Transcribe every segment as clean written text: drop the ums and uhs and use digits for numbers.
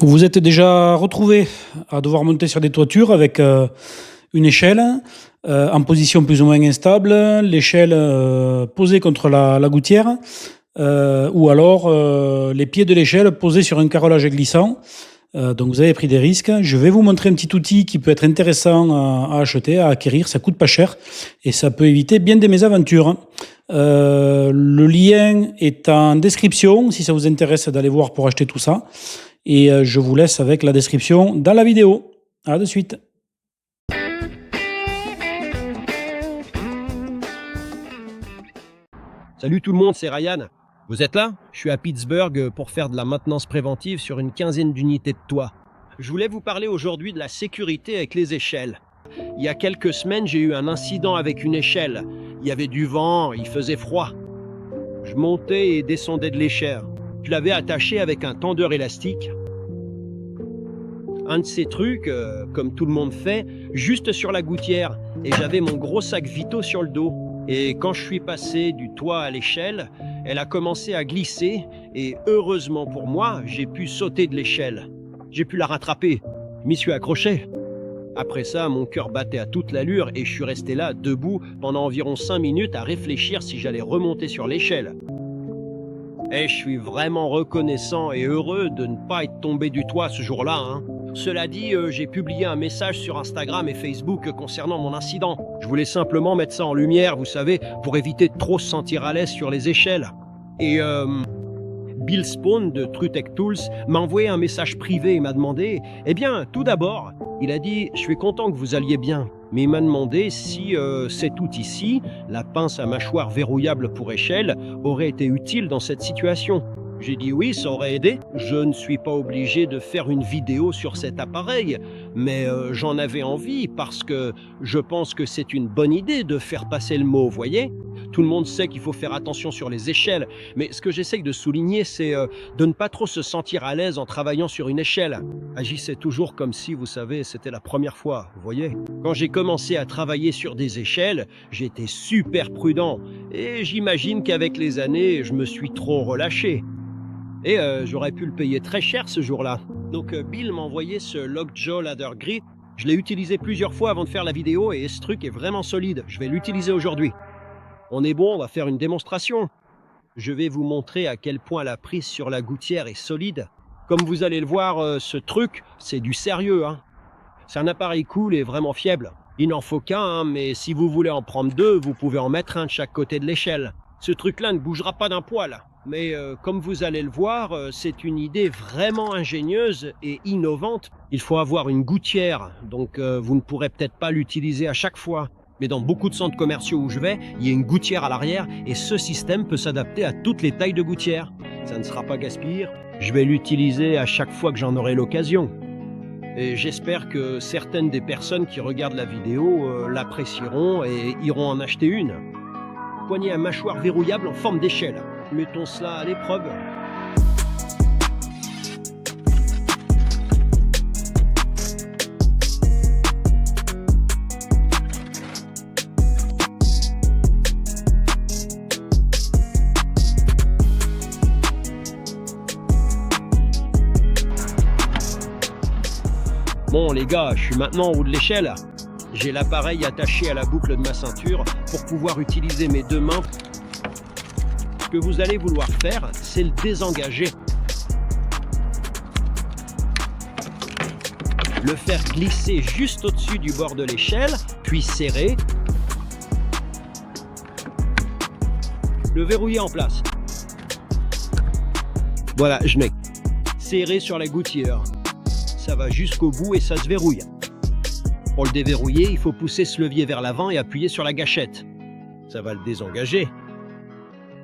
Vous vous êtes déjà retrouvé à devoir monter sur des toitures avec une échelle en position plus ou moins instable, l'échelle posée contre la gouttière, ou alors les pieds de l'échelle posés sur un carrelage glissant. Donc vous avez pris des risques. Je vais vous montrer un petit outil qui peut être intéressant à acheter, à acquérir. Ça coûte pas cher et ça peut éviter bien des mésaventures. Le lien est en description si ça vous intéresse d'aller voir pour acheter tout ça. Et je vous laisse avec la description dans la vidéo. À de suite. Salut tout le monde, c'est Ryan. Vous êtes là? Je suis à Pittsburgh pour faire de la maintenance préventive sur une quinzaine d'unités de toit. Je voulais vous parler aujourd'hui de la sécurité avec les échelles. Il y a quelques semaines, j'ai eu un incident avec une échelle. Il y avait du vent, il faisait froid. Je montais et descendais de l'échelle. Je l'avais attaché avec un tendeur élastique. Un de ces trucs, comme tout le monde fait, juste sur la gouttière. Et j'avais mon gros sac Vito sur le dos. Et quand je suis passé du toit à l'échelle, elle a commencé à glisser. Et heureusement pour moi, j'ai pu sauter de l'échelle. J'ai pu la rattraper. Je m'y suis accroché. Après ça, mon cœur battait à toute l'allure et je suis resté là, debout, pendant environ 5 minutes à réfléchir si j'allais remonter sur l'échelle. Et je suis vraiment reconnaissant et heureux de ne pas être tombé du toit ce jour-là. Cela dit, j'ai publié un message sur Instagram et Facebook concernant mon incident. Je voulais simplement mettre ça en lumière, vous savez, pour éviter de trop se sentir à l'aise sur les échelles. Et Bill Spawn de TrueTech Tools m'a envoyé un message privé et m'a demandé, eh bien, tout d'abord, il a dit « Je suis content que vous alliez bien ». Mais il m'a demandé si cet outil-ci, la pince à mâchoire verrouillable pour échelle, aurait été utile dans cette situation. J'ai dit oui, ça aurait aidé. Je ne suis pas obligé de faire une vidéo sur cet appareil, mais j'en avais envie parce que je pense que c'est une bonne idée de faire passer le mot, voyez ? Tout le monde sait qu'il faut faire attention sur les échelles, mais ce que j'essaye de souligner, c'est de ne pas trop se sentir à l'aise en travaillant sur une échelle. Agissez toujours comme si, vous savez, c'était la première fois, vous voyez. Quand j'ai commencé à travailler sur des échelles, j'étais super prudent, et j'imagine qu'avec les années, je me suis trop relâché. Et j'aurais pu le payer très cher ce jour-là. Donc Bill m'a envoyé ce Lockjaw Ladder Grip. Je l'ai utilisé plusieurs fois avant de faire la vidéo, et ce truc est vraiment solide. Je vais l'utiliser aujourd'hui. On est bon, on va faire une démonstration. Je vais vous montrer à quel point la prise sur la gouttière est solide. Comme vous allez le voir, ce truc, c'est du sérieux. C'est un appareil cool et vraiment fiable. Il n'en faut qu'un, mais si vous voulez en prendre deux, vous pouvez en mettre un de chaque côté de l'échelle. Ce truc-là ne bougera pas d'un poil. Mais comme vous allez le voir, c'est une idée vraiment ingénieuse et innovante. Il faut avoir une gouttière, donc vous ne pourrez peut-être pas l'utiliser à chaque fois. Mais dans beaucoup de centres commerciaux où je vais, il y a une gouttière à l'arrière et ce système peut s'adapter à toutes les tailles de gouttière. Ça ne sera pas gaspillé. Je vais l'utiliser à chaque fois que j'en aurai l'occasion. Et j'espère que certaines des personnes qui regardent la vidéo l'apprécieront et iront en acheter une. Poignée à mâchoire verrouillable en forme d'échelle. Mettons cela à l'épreuve. Bon les gars, je suis maintenant en haut de l'échelle. J'ai l'appareil attaché à la boucle de ma ceinture pour pouvoir utiliser mes deux mains. Ce que vous allez vouloir faire, c'est le désengager. Le faire glisser juste au-dessus du bord de l'échelle, puis serrer. Le verrouiller en place. Voilà, je mets. Serrer sur la gouttière. Ça va jusqu'au bout et ça se verrouille. Pour le déverrouiller, il faut pousser ce levier vers l'avant et appuyer sur la gâchette. Ça va le désengager.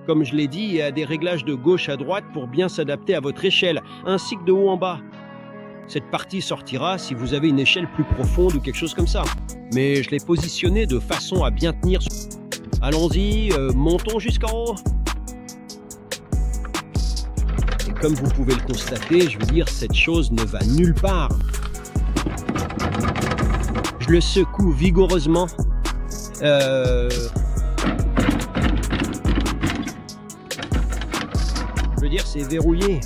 Comme je l'ai dit, il y a des réglages de gauche à droite pour bien s'adapter à votre échelle, ainsi que de haut en bas. Cette partie sortira si vous avez une échelle plus profonde ou quelque chose comme ça. Mais je l'ai positionné de façon à bien tenir. Allons-y, montons jusqu'en haut. Et comme vous pouvez le constater, je veux dire, cette chose ne va nulle part. Je le secoue vigoureusement. Je veux dire, c'est verrouillé.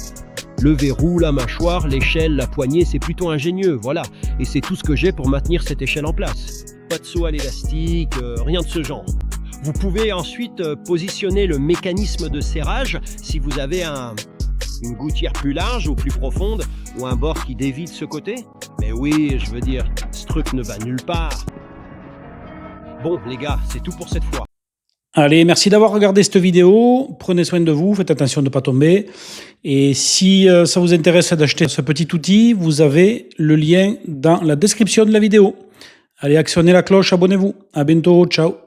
Le verrou, la mâchoire, l'échelle, la poignée, c'est plutôt ingénieux, voilà. Et c'est tout ce que j'ai pour maintenir cette échelle en place. Pas de saut à l'élastique, rien de ce genre. Vous pouvez ensuite positionner le mécanisme de serrage si vous avez une gouttière plus large ou plus profonde ou un bord qui dévie de ce côté. Mais oui, je veux dire, ce truc ne va nulle part. Bon les gars, c'est tout pour cette fois. Allez, merci d'avoir regardé cette vidéo. Prenez soin de vous, faites attention de ne pas tomber. Et si ça vous intéresse d'acheter ce petit outil, vous avez le lien dans la description de la vidéo. Allez, actionnez la cloche, abonnez-vous. À bientôt, ciao.